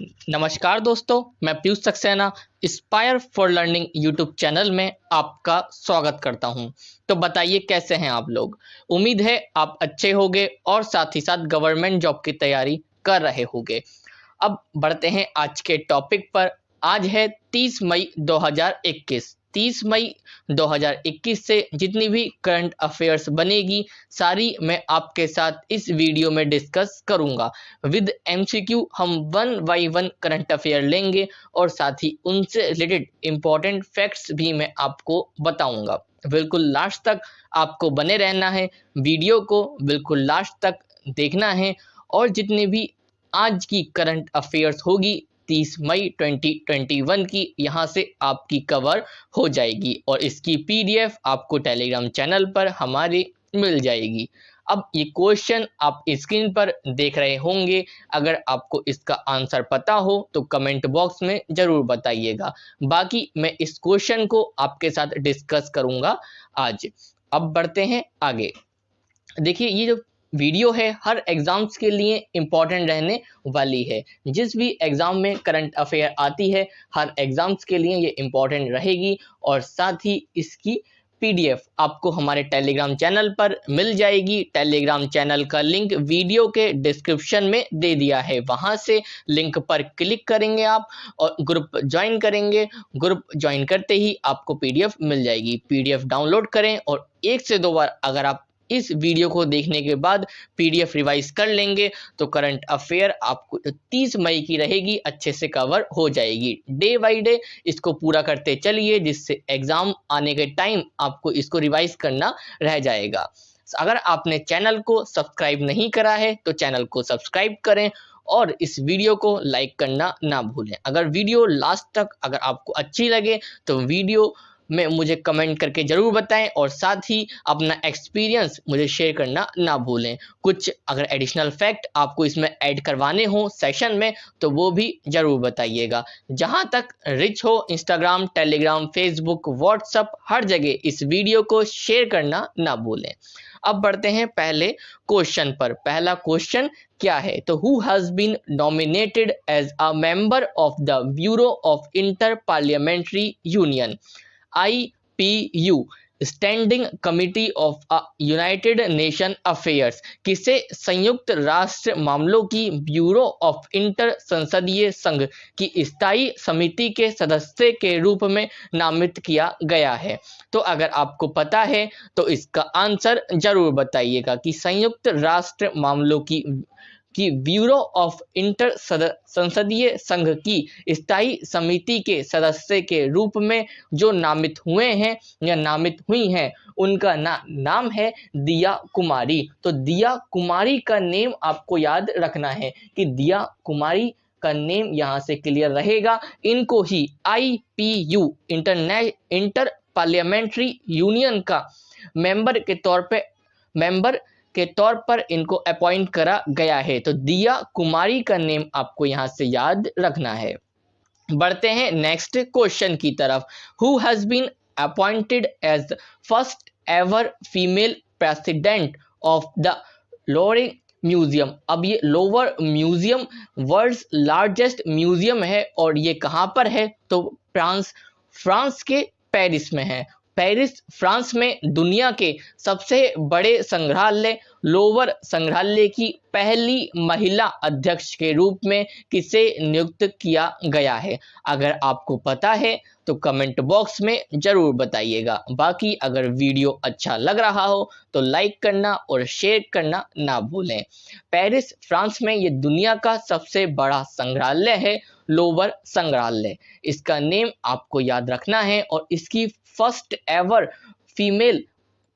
नमस्कार दोस्तों, मैं Piyush Saxena inspire for learning YouTube channel में आपका स्वागत करता हूं। तो बताइए कैसे हैं आप लोग। उम्मीद है आप अच्छे होंगे और साथ ही साथ गवर्नमेंट जॉब की तैयारी कर रहे होंगे। अब बढ़ते हैं आज के टॉपिक पर। आज है 30 मई 2021। 30 मई 2021 से जितनी भी करंट अफेयर्स बनेगी सारी मैं आपके साथ इस वीडियो में डिस्कस करूंगा। विद एमसीक्यू हम one by one current affair लेंगे और साथ ही उनसे रिलेटेड इंपॉर्टेंट फैक्ट्स भी मैं आपको बताऊंगा। बिल्कुल लास्ट तक आपको बने रहना है, वीडियो को बिल्कुल लास्ट तक देखना है और जितने भी आज की करंट अफेयर्स होगी 30 मई 2021 की यहाँ से आपकी कवर हो जाएगी और इसकी पीडीएफ आपको टेलीग्राम चैनल पर हमारे मिल जाएगी। अब ये क्वेश्चन आप स्क्रीन पर देख रहे होंगे। अगर आपको इसका आंसर पता हो तो कमेंट बॉक्स में जरूर बताइएगा। बाकी मैं इस क्वेश्चन को आपके साथ डिस्कस करूंगा आज। अब बढ़ते हैं आगे। देखिए ये जो वीडियो है हर एग्जाम्स के लिए इम्पॉर्टेंट रहने वाली है। जिस भी एग्जाम में करंट अफेयर आती है हर एग्जाम्स के लिए ये इम्पॉर्टेंट रहेगी और साथ ही इसकी पीडीएफ आपको हमारे टेलीग्राम चैनल पर मिल जाएगी। टेलीग्राम चैनल का लिंक वीडियो के डिस्क्रिप्शन में दे दिया है, वहां से लिंक पर क्लिक करेंगे आप और ग्रुप ज्वाइन करेंगे। ग्रुप ज्वाइन करते ही आपको पीडीएफ मिल जाएगी। पीडीएफ डाउनलोड करें और 1 से 2 बार अगर आप इस वीडियो को देखने के बाद पीडीएफ रिवाइज कर लेंगे तो करंट अफेयर आपको 30 मई की रहेगी अच्छे से कवर हो जाएगी। डे बाय डे इसको पूरा करते चलिए जिससे एग्जाम आने के टाइम आपको इसको रिवाइज करना रह जाएगा। अगर आपने चैनल को सब्सक्राइब नहीं करा है तो चैनल को सब्सक्राइब करें और इस वीडियो को लाइक करना ना भूलें। अगर वीडियो लास्ट तक अगर आपको अच्छी लगे तो वीडियो में मुझे कमेंट करके ज़रूर बताएं और साथ ही अपना एक्सपीरियंस मुझे शेयर करना ना भूलें। कुछ अगर एडिशनल फैक्ट आपको इसमें ऐड करवाने हो सेशन में तो वो भी ज़रूर बताइएगा। जहां तक रिच हो इंस्टाग्राम, टेलीग्राम, फेसबुक, व्हाट्सएप हर जगह इस वीडियो को शेयर करना ना भूलें। अब बढ़ते हैं पहले क्वेश्चन पर। पहला क्वेश्चन क्या है तो who has been nominated as a member of the bureau of inter parliamentary union IPU standing committee of united nation affairs. किसे संयुक्त राष्ट्र मामलों की ब्यूरो ऑफ इंटर संसदीय संघ की स्थायी समिति के सदस्य के रूप में नामित किया गया है। तो अगर आपको पता है तो इसका आंसर जरूर बताइएगा कि संयुक्त राष्ट्र मामलों की ब्यूरो ऑफ इंटर संसदीय संघ की स्थायी समिति के सदस्य के रूप में जो नामित हुए हैं या नामित हुई हैं उनका नाम है दिया कुमारी। तो दिया कुमारी का नेम आपको याद रखना है कि दिया कुमारी का नेम यहाँ से क्लियर रहेगा। इनको ही IPU इंटर पार्लियामेंट्री यूनियन का मेंबर के तौर पर इनको अपॉइंट करा गया है। तो दिया कुमारी का नेम आपको यहाँ से याद रखना है। बढ़ते हैं नेक्स्ट क्वेश्चन की तरफ। Who has been appointed as first ever female president of the Louvre museum. अब ये Louvre museum world's largest museum है और ये कहाँ पर है तो फ्रांस के पेरिस में है। पेरिस फ्रांस में दुनिया के सबसे बड़े संग्रहालय लोवर संग्रहालय की पहली महिला अध्यक्ष के रूप में किसे नियुक्त किया गया है। अगर आपको पता है तो कमेंट बॉक्स में जरूर बताइएगा। बाकी अगर वीडियो अच्छा लग रहा हो तो लाइक करना और शेयर करना ना भूलें। पेरिस फ्रांस में ये दुनिया का सबसे बड़ा संग्रहालय है लोवर संग्रहालय। इसका नेम आपको याद रखना है और इसकी फर्स्ट एवर फीमेल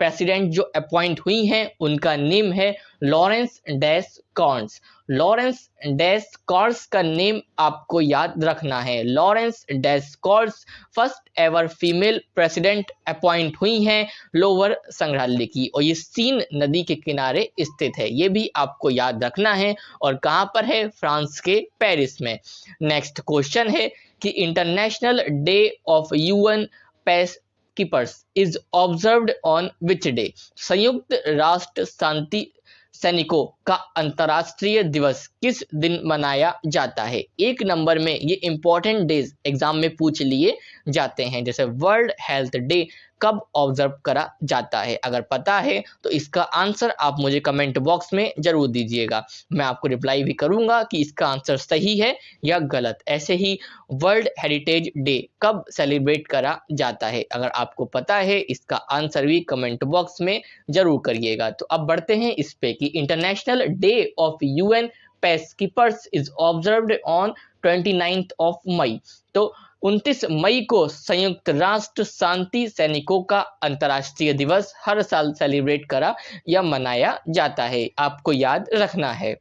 प्रेसिडेंट जो अपॉइंट हुई हैं उनका नेम है Laurence des Cars. Laurence des Cars का नेम आपको याद रखना है। Laurence des Cars first ever female president appoint हुई हैं लोअर संग्रहालय की और ये सीन नदी के किनारे स्थित है। ये भी आपको याद रखना है और कहाँ पर है फ्रांस के पेरिस में। नेक्स्ट क्वेश्चन है कि international day of UN peace keepers is observed on which day. संयुक्त राष्ट्र शांति सैनिकों का अंतर्राष्ट्रीय दिवस किस दिन मनाया जाता है? एक नंबर में ये इंपॉर्टेंट डेज एग्जाम में पूछ लिए जाते हैं, जैसे वर्ल्ड हेल्थ डे कब ऑब्जर्व करा जाता है? अगर पता है तो इसका आंसर आप मुझे कमेंट बॉक्स में जरूर दीजिएगा, मैं आपको रिप्लाई भी करूंगा कि इसका आंसर सही है या गलत। ऐसे ही वर्ल्ड हेरिटेज डे कब सेलिब्रेट करा जाता है? अगर आपको पता है इसका आंसर भी कमेंट बॉक्स में जरूर करिएगा। तो अब बढ़ते हैं इस पे कि international day of UN peacekeepers is observed on 29th of May. तो 29 मई को संयुक्त राष्ट्र शांति सैनिकों का अंतर्राष्ट्रीय दिवस हर साल सेलिब्रेट करा या मनाया जाता है, आपको याद रखना है।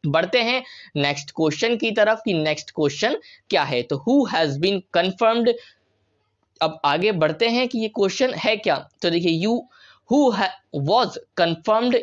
बढ़ते हैं नेक्स्ट क्वेश्चन की तरफ कि नेक्स्ट क्वेश्चन क्या है। तो हु हैज बीन कंफर्म्ड, अब आगे बढ़ते हैं कि ये क्वेश्चन है क्या। तो देखिए, you who was confirmed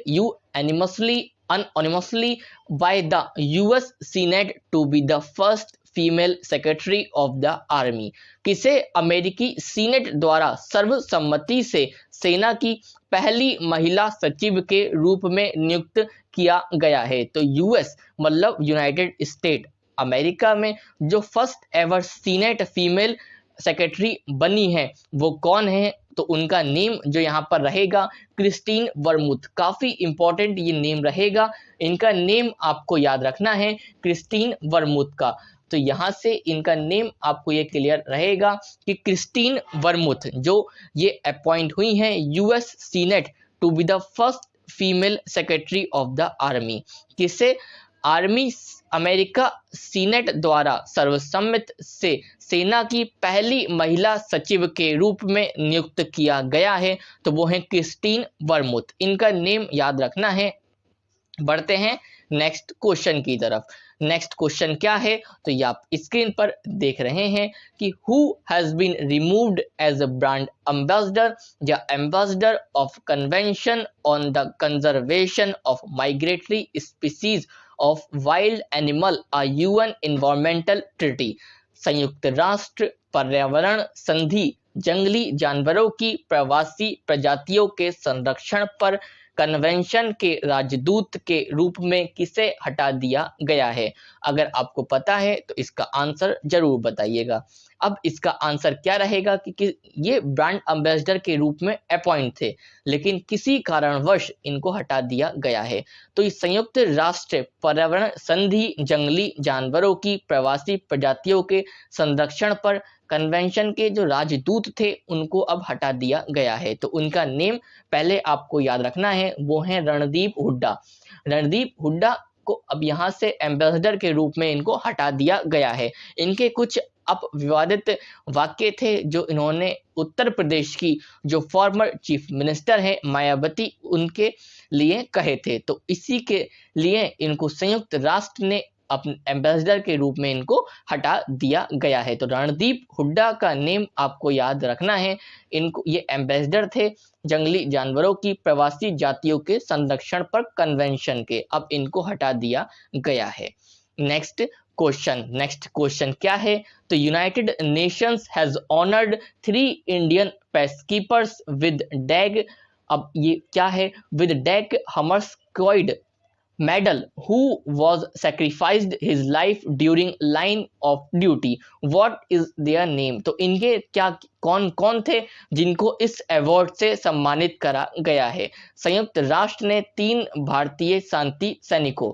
anonymously by the US Senate to be the first female secretary of the army. किसे अमेरिकी सीनेट द्वारा सर्वसम्मति से सेना की पहली महिला सचिव के रूप में नियुक्त किया गया है? तो यूएस मतलब यूनाइटेड स्टेट अमेरिका में जो first ever senate female secretary बनी है वो कौन है? तो उनका नेम जो यहाँ पर रहेगा क्रिस्टीन वर्मुथ। काफी इंपॉर्टेंट ये नेम रहेगा, इनका नेम आपको याद रखना है क्रिस्टीन वर्मुथ का। तो यहाँ से इनका नेम आपको ये क्लियर रहेगा कि क्रिस्टीन वर्मुथ जो ये अपॉइंट हुई हैं US senate to be the first female secretary of the army. किसे आर्मी अमेरिका सीनेट द्वारा सर्वसम्मत से सेना की पहली महिला सचिव के रूप में नियुक्त किया गया है? तो वो है क्रिस्टीन वर्मुथ, इनका नेम याद रखना है। बढ़ते हैं नेक्स्ट क्वेश्चन की तरफ। नेक्स्ट क्वेश्चन क्या है? तो ये आप स्क्रीन पर देख रहे हैं कि who has been removed as a brand ambassador या ambassador of convention on the conservation of migratory species of wild animal a UN environmental treaty. संयुक्त राष्ट्र पर्यावरण संधि जंगली जानवरों की प्रवासी प्रजातियों के संरक्षण पर कन्वेंशन के राजदूत के रूप में किसे हटा दिया गया है? अगर आपको पता है तो इसका आंसर जरूर बताइएगा। अब इसका आंसर क्या रहेगा कि ये ब्रांड एम्बेसडर के रूप में अपॉइंट थे लेकिन किसी कारणवश इनको हटा दिया गया है। तो इस संयुक्त राष्ट्र पर्यावरण संधि जंगली जानवरों की प्रवासी प्रजातियों के संरक्षण पर कन्वेंशन के जो राजदूत थे उनको अब हटा दिया गया है। तो उनका नेम पहले आपको याद रखना है, वो है रणदीप हुड्डा। रणदीप हुड्डा को अब यहाँ से एम्बेसडर के रूप में इनको हटा दिया गया है। इनके कुछ विवादित वाक्य थे जो इन्होंने उत्तर प्रदेश की जो फॉर्मर चीफ मिनिस्टर है मायावती उनके लिए कहे थे। तो इसी के लिए इनको संयुक्त राष्ट्र ने अपने एम्बेसडर के रूप में इनको हटा दिया गया है। तो रणदीप हुड्डा का नेम आपको याद रखना है। इनको ये एम्बेसडर थे जंगली जानवरों की प्रवासी जातियों के संरक्षण पर कन्वेंशन के, अब इनको हटा दिया गया है। नेक्स्ट क्वेश्चन क्या है? तो United Nations has honoured 3 Indian peacekeepers with Dag, अब ये क्या है? With Dag Hammarskjold medal who was sacrificed his life during line of duty, what is their name? तो इनके क्या कौन कौन थे जिनको इस अवार्ड से सम्मानित करा गया है? संयुक्त राष्ट्र ने 3 भारतीय शांति सैनिकों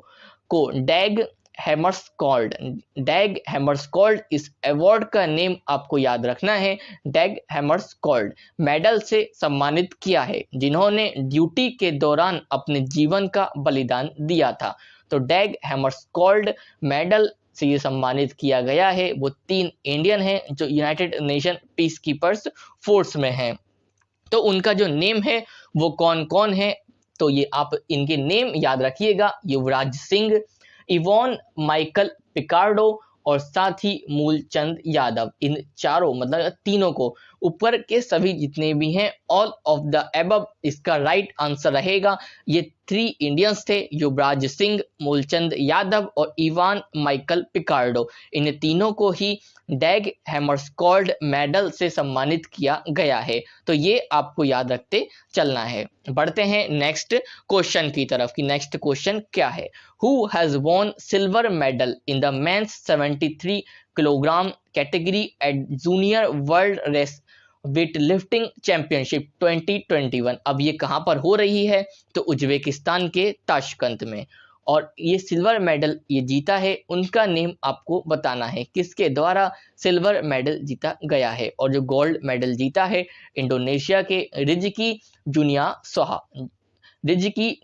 को डैग हैमर्सकॉल्ड, इस अवार्ड का नेम आपको याद रखना है, डैग हैमर्सकॉल्ड मेडल से सम्मानित किया है जिन्होंने ड्यूटी के दौरान अपने जीवन का बलिदान दिया था। तो डैग हैमर्सकॉल्ड मेडल से ये सम्मानित किया गया है। वो 3 इंडियन हैं जो United nation peace keepers force में हैं। तो उनका जो नेम है वो कौन कौन है? तो ये आप इनके नेम याद रखिएगा, युवराज सिंह, इवॉन माइकल पिकार्डो और साथ ही मूलचंद यादव। इन चारों मतलब तीनों को ऊपर के सभी जितने भी हैं ऑल ऑफ द एबव इसका राइट आंसर रहेगा। ये 3 इंडियंस थे, युवराज सिंह, मूलचंद यादव और इवान माइकल पिकार्डो। इन तीनों को ही डैग हैमरस्कॉल्ड मेडल से सम्मानित किया गया है। तो ये आपको याद रखते चलना है। बढ़ते हैं नेक्स्ट क्वेश्चन की तरफ कि नेक्स्ट क्वेश्चन क्या है। Who has won silver medal in the men's 73 kilogram category at junior world race weight lifting championship 2021। अब ये कहां पर हो रही है? तो उज्बेकिस्तान के ताशकंद में। और ये सिल्वर मेडल ये जीता है, उनका नेम आपको बताना है किसके द्वारा सिल्वर मेडल जीता गया है। और जो गोल्ड मेडल जीता है इंडोनेशिया के रिजकी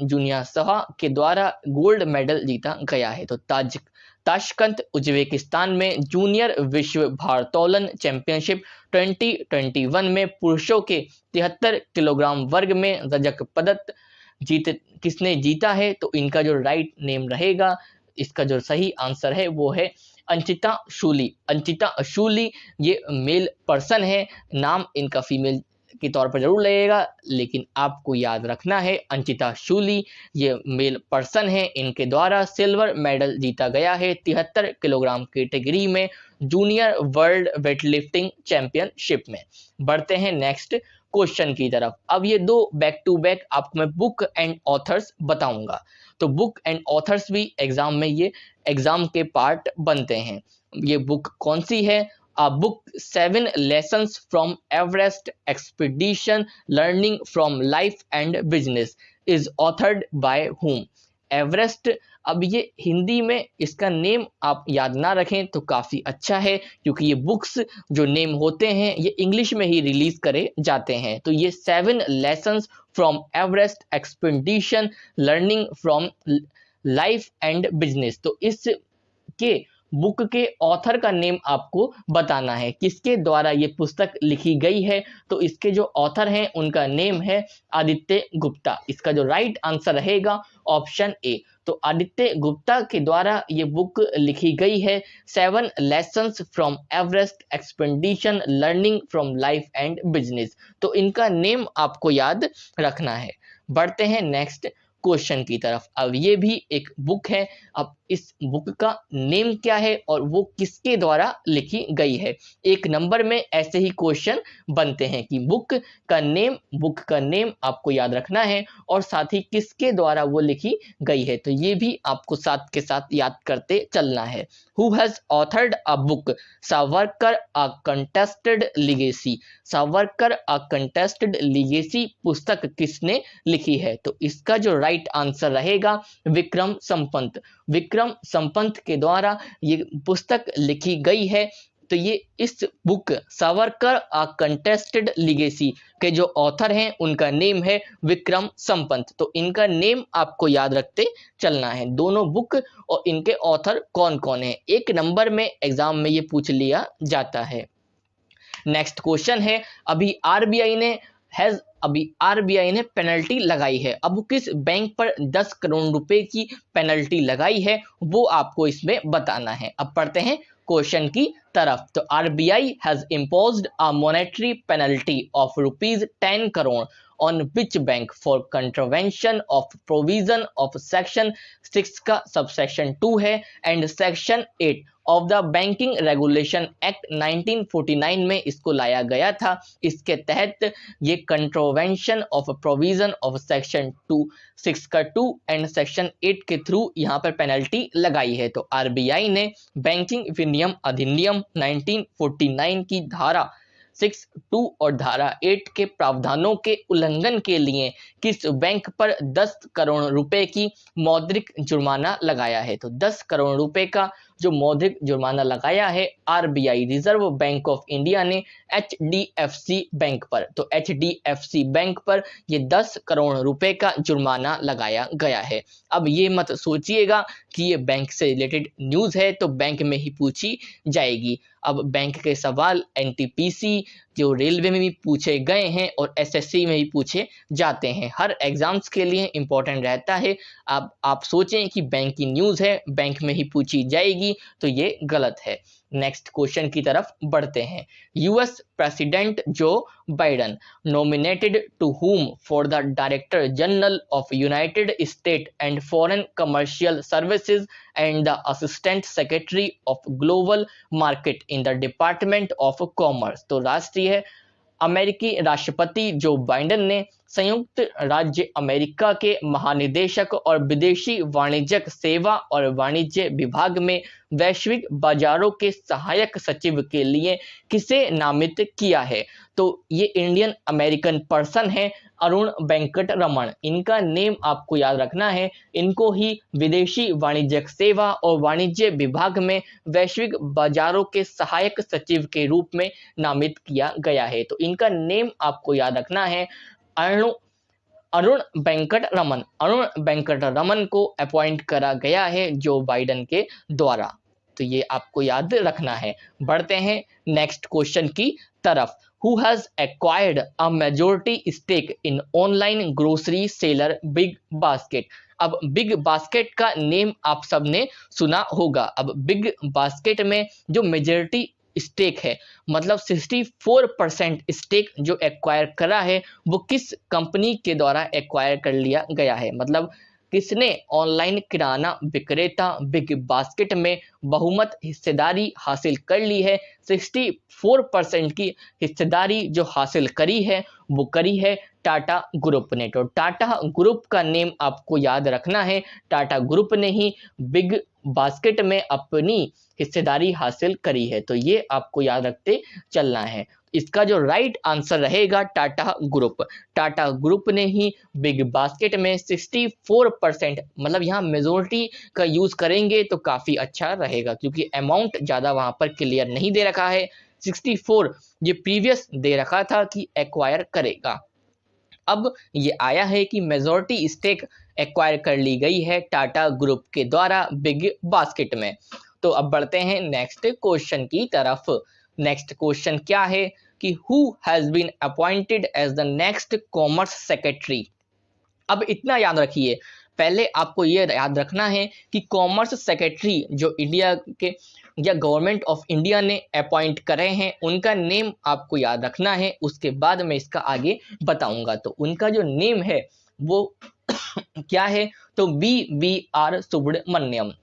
जुनिया सहा के द्वारा गोल्ड मेडल जीता गया है। तो ताशकंद उज्बेकिस्तान में जूनियर विश्व भारोत्तोलन चैंपियनशिप 2021 में पुरुषों के 73 किलोग्राम वर्ग में रजत पदक किसने जीता है? तो इनका जो राइट नेम रहेगा, इसका जो सही आंसर है वो है अंचिता शूली। अंचिता शूली ये मेल पर्सन है, नाम इनका फीमेल के तौर पर जरूर लगेगा, लेकिन आपको याद रखना है अंचिता शूली ये मेल पर्सन है। इनके द्वारा सिल्वर मेडल जीता गया है 73 किलोग्राम कैटेगरी में जूनियर वर्ल्ड वेटलिफ्टिंग चैंपियनशिप में। बढ़ते हैं नेक्स्ट क्वेश्चन की तरफ। अब ये दो बैक टू बैक आपको मैं बुक एंड ऑथर्स बताऊंगा। तो बुक एंड ऑथर्स भी एग्जाम में ये एग्जाम के पार्ट बनते हैं। ये बुक कौन सी है? A book 7 lessons from Everest expedition learning from life and business is authored by whom? Everest, अब ये हिंदी में इसका नेम आप याद ना रखें तो काफ़ी अच्छा है, क्योंकि ये बुक्स जो नेम होते हैं ये इंग्लिश में ही रिलीज करे जाते हैं। तो ये 7 lessons from Everest expedition learning from life and business. तो इसके बुक के ऑथर का नेम आपको बताना है, किसके द्वारा ये पुस्तक लिखी गई है। तो इसके जो ऑथर हैं उनका नेम है आदित्य गुप्ता। इसका जो राइट आंसर रहेगा ऑप्शन ए। तो आदित्य गुप्ता के द्वारा ये बुक लिखी गई है 7 lessons from Everest expedition learning from life and business. तो इनका नेम आपको याद रखना है। बढ़ते हैं नेक्स्ट क्वेश्चन की तरफ। अब ये भी एक बुक है, अब इस बुक का नेम क्या है और वो किसके द्वारा लिखी गई है। एक नंबर में ऐसे ही क्वेश्चन बनते हैं कि बुक का नेम आपको याद रखना है और साथ ही किसके द्वारा वो लिखी गई है। तो ये भी आपको साथ के साथ याद करते चलना है। Who has authored a book Savarkar a contested legacy. Savarkar a contested legacy पुस्तक किसने लिखी है? तो इसका जो राइट आंसर रहेगा विक्रम संपत। विक्रम संपत के द्वारा ये पुस्तक लिखी गई है। तो ये इस बुक सावरकर अ कंटेस्टेड लिगेसी के जो ऑथर हैं उनका नेम है विक्रम संपत। तो इनका नेम आपको याद रखते चलना है। दोनों बुक और इनके ऑथर कौन कौन है, एक नंबर में एग्जाम में ये पूछ लिया जाता है। नेक्स्ट क्वेश्चन है, अभी आरबीआई ने पेनल्टी लगाई है। अब किस बैंक पर 10 करोड़ रुपए की पेनल्टी लगाई है वो आपको इसमें बताना है। अब पढ़ते हैं क्वेश्चन की तरफ। तो RBI has imposed a monetary penalty of ₹10 crore on which bank for contravention of provision of section 6 का सबसेक्शन 2 है and section 8 of the banking regulation act 1949 में इसको लाया गया था। इसके तहत ये कंट्रोवेंशन ऑफ प्रोविजन ऑफ सेक्शन 6 का 2 एंड सेक्शन 8 के थ्रू यहाँ पर पेनल्टी लगाई है। तो आरबीआई ने बैंकिंग विनियम अधिनियम 1949 की धारा 6(2) और धारा 8 के प्रावधानों के उल्लंघन के लिए किस बैंक पर 10 करोड़ रुपए की मौद्रिक जुर्माना लगाया है। तो 10 करोड़ रुपए का जो मौद्रिक जुर्माना लगाया है RBI reserve bank of India ने एचडीएफसी बैंक पर। तो एचडीएफसी बैंक पर ये 10 करोड़ रुपए का जुर्माना लगाया गया है। अब ये मत सोचिएगा कि ये बैंक से रिलेटेड न्यूज़ है तो बैंक में ही पूछी जाएगी। अब बैंक के सवाल एनटीपीसी जो रेलवे में भी पूछे गए हैं और एसएससी में भी पूछे जाते हैं। हर एग्जाम्स के लिए इंपॉर्टेंट रहता है। अब आप सोचें कि बैंक की न्यूज़ है, बैंक में ही पूछी जाएगी, होगी, तो ये गलत है। नेक्स्ट क्वेश्चन की तरफ बढ़ते हैं। US president Joe Biden nominated to whom for the director general of united state and foreign commercial services and the assistant secretary of global market in the department of commerce. तो राष्ट्रीय अमेरिकी राष्ट्रपति Joe Biden ने संयुक्त राज्य America के महानिदेशक और विदेशी वाणिज्यिक सेवा और वाणिज्य विभाग में वैश्विक बाजारों के सहायक सचिव के लिए किसे नामित किया है? तो ये इंडियन अमेरिकन पर्सन है अरुण वेंकट रमन। इनका नेम आपको याद रखना है। इनको ही विदेशी वाणिज्यिक सेवा और वाणिज्य विभाग में वैश्विक बाजारों के सहायक सचिव के रूप में नामित किया गया है। तो इनका नेम आपको याद रखना है अरुण वेंकट रमन। अरुण वेंकट रमन को अपॉइंट करा गया है जो बाइडेन के द्वारा। तो ये आपको याद रखना है। बढ़ते हैं नेक्स्ट क्वेश्चन की तरफ। Who has acquired a majority stake in online grocery seller Big Basket? अब बिग बास्केट का नेम आप सबने सुना होगा। अब बिग बास्केट में जो मेजॉरिटी स्टेक है, मतलब 64% स्टेक जो एक्वायर करा है, वो किस कंपनी के द्वारा एक्वायर कर लिया गया है? मतलब किसने ऑनलाइन किराना विक्रेता बिग बास्केट में बहुमत हिस्सेदारी हासिल कर ली है? 64% की हिस्सेदारी जो हासिल करी है वो करी है टाटा ग्रुप ने। तो टाटा ग्रुप का नेम आपको याद रखना है। टाटा ग्रुप ने ही बिग बास्केट में अपनी हिस्सेदारी हासिल करी है। तो ये आपको याद रखते चलना है। इसका जो राइट आंसर रहेगा टाटा ग्रुप। टाटा ग्रुप ने ही बिग बास्केट में 64%, मतलब यहाँ मेजोरिटी का यूज करेंगे तो काफी अच्छा रहेगा क्योंकि अमाउंट ज्यादा वहां पर क्लियर नहीं दे रखा है। 64 ये प्रीवियस दे रखा था कि एक्वायर करेगा। अब ये आया है कि मेजॉरिटी स्टेक एक्वायर कर ली गई है टाटा ग्रुप के द्वारा बिग बास्केट में। तो अब बढ़ते हैं नेक्स्ट क्वेश्चन की तरफ। नेक्स्ट क्वेश्चन क्या है कि who has been appointed as the next commerce secretary? अब इतना याद रखिए, पहले आपको ये याद रखना है कि कॉमर्स सेक्रेटरी जो इंडिया के या गवर्नमेंट ऑफ इंडिया ने अपॉइंट करे हैं उनका नेम आपको याद रखना है। उसके बाद मैं इसका आगे बताऊंगा। तो उनका जो नेम है वो क्या है? तो BVR सुब्रमण्यम।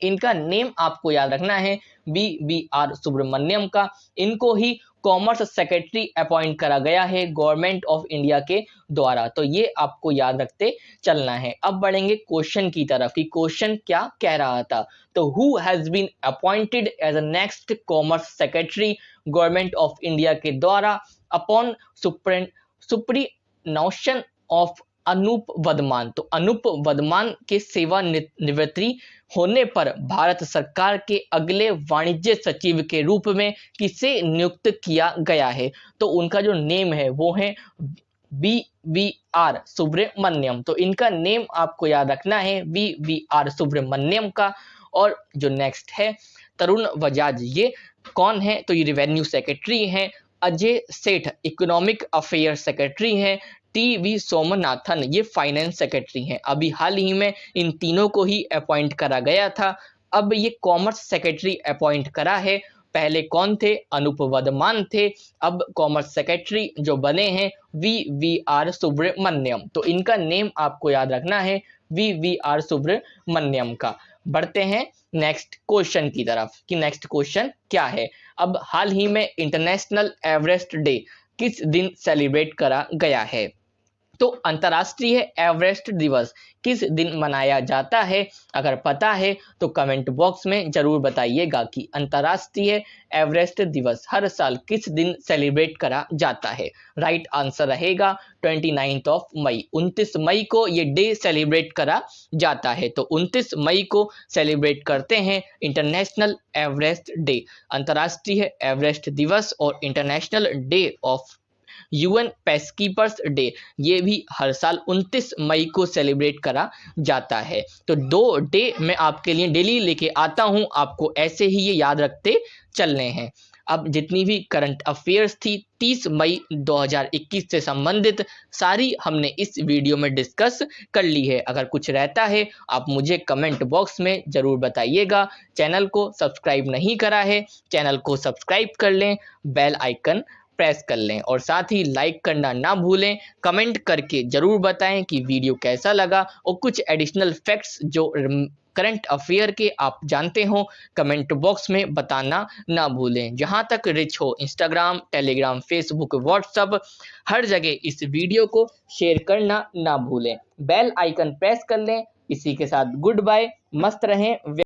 इनका नेम आपको याद रखना है BVR सुब्रमण्यम का। इनको ही कॉमर्स सेक्रेटरी अपॉइंट करा गया है गवर्नमेंट ऑफ इंडिया के द्वारा। तो ये आपको याद रखते चलना है। अब बढ़ेंगे क्वेश्चन की तरफ कि क्वेश्चन क्या कह रहा था। तो who has been appointed as a next commerce secretary government of India के द्वारा upon superannuation of Anup Vardhaman. तो अनूप वर्धमान के सेवानिवृत्ति होने पर भारत सरकार के अगले वाणिज्य सचिव के रूप में किसे नियुक्त किया गया है? तो उनका जो नेम है वो है BVR सुब्रमण्यम। तो इनका नेम आपको याद रखना है BVR सुब्रमण्यम का। और जो नेक्स्ट है तरुण बजाज, ये कौन है? तो ये रेवेन्यू सेक्रेटरी हैं। अजय सेठ इकोनॉमिक अफेयर सेक्रेटरी हैं। TV सोमनाथन ये फाइनेंस सेक्रेटरी हैं। अभी हाल ही में इन तीनों को ही अपॉइंट करा गया था। अब ये कॉमर्स सेक्रेटरी अपॉइंट करा है। पहले कौन थे? अनूप वर्धमान थे। अब कॉमर्स सेक्रेटरी जो बने हैं BVR सुब्रमण्यम। तो इनका नेम आपको याद रखना है BVR सुब्रमण्यम का। बढ़ते हैं नेक्स्ट क्वेश्चन की तरफ कि नेक्स्ट क्वेश्चन क्या है। अब हाल ही में इंटरनेशनल एवरेस्ट डे किस दिन सेलिब्रेट करा गया है? तो अंतर्राष्ट्रीय एवरेस्ट दिवस किस दिन मनाया जाता है? अगर पता है तो कमेंट बॉक्स में जरूर बताइएगा कि अंतर्राष्ट्रीय एवरेस्ट दिवस हर साल किस दिन सेलिब्रेट करा जाता है। राइट आंसर रहेगा 29 मई। 29 मई को ये डे सेलिब्रेट करा जाता है। तो 29 मई को सेलिब्रेट करते हैं इंटरनेशनल एवरेस्ट डे, अंतर्राष्ट्रीय एवरेस्ट दिवस। और international day of UN peacekeepers day ये भी हर साल 29 मई को सेलिब्रेट करा जाता है। तो 2 डे मैं आपके लिए डेली लेके आता हूं, आपको ऐसे ही ये याद रखते चलने हैं। अब जितनी भी करंट अफेयर्स थी 30 मई 2021 से संबंधित सारी हमने इस वीडियो में डिस्कस कर ली है। अगर कुछ रहता है आप मुझे कमेंट बॉक्स में ज़रूर बताइएगा। चैनल को सब्सक्राइब नहीं करा है, चैनल को सब्सक्राइब कर लें, बेल आइकन प्रेस कर लें और साथ ही लाइक करना ना भूलें। कमेंट करके ज़रूर बताएं कि वीडियो कैसा लगा और कुछ एडिशनल फैक्ट्स जो करंट अफेयर के आप जानते हो कमेंट बॉक्स में बताना ना भूलें। जहां तक रिच हो इंस्टाग्राम, टेलीग्राम, फेसबुक, व्हाट्सएप हर जगह इस वीडियो को शेयर करना ना भूलें। बेल आइकन प्रेस कर लें। इसी के साथ गुड बाय, मस्त रहें।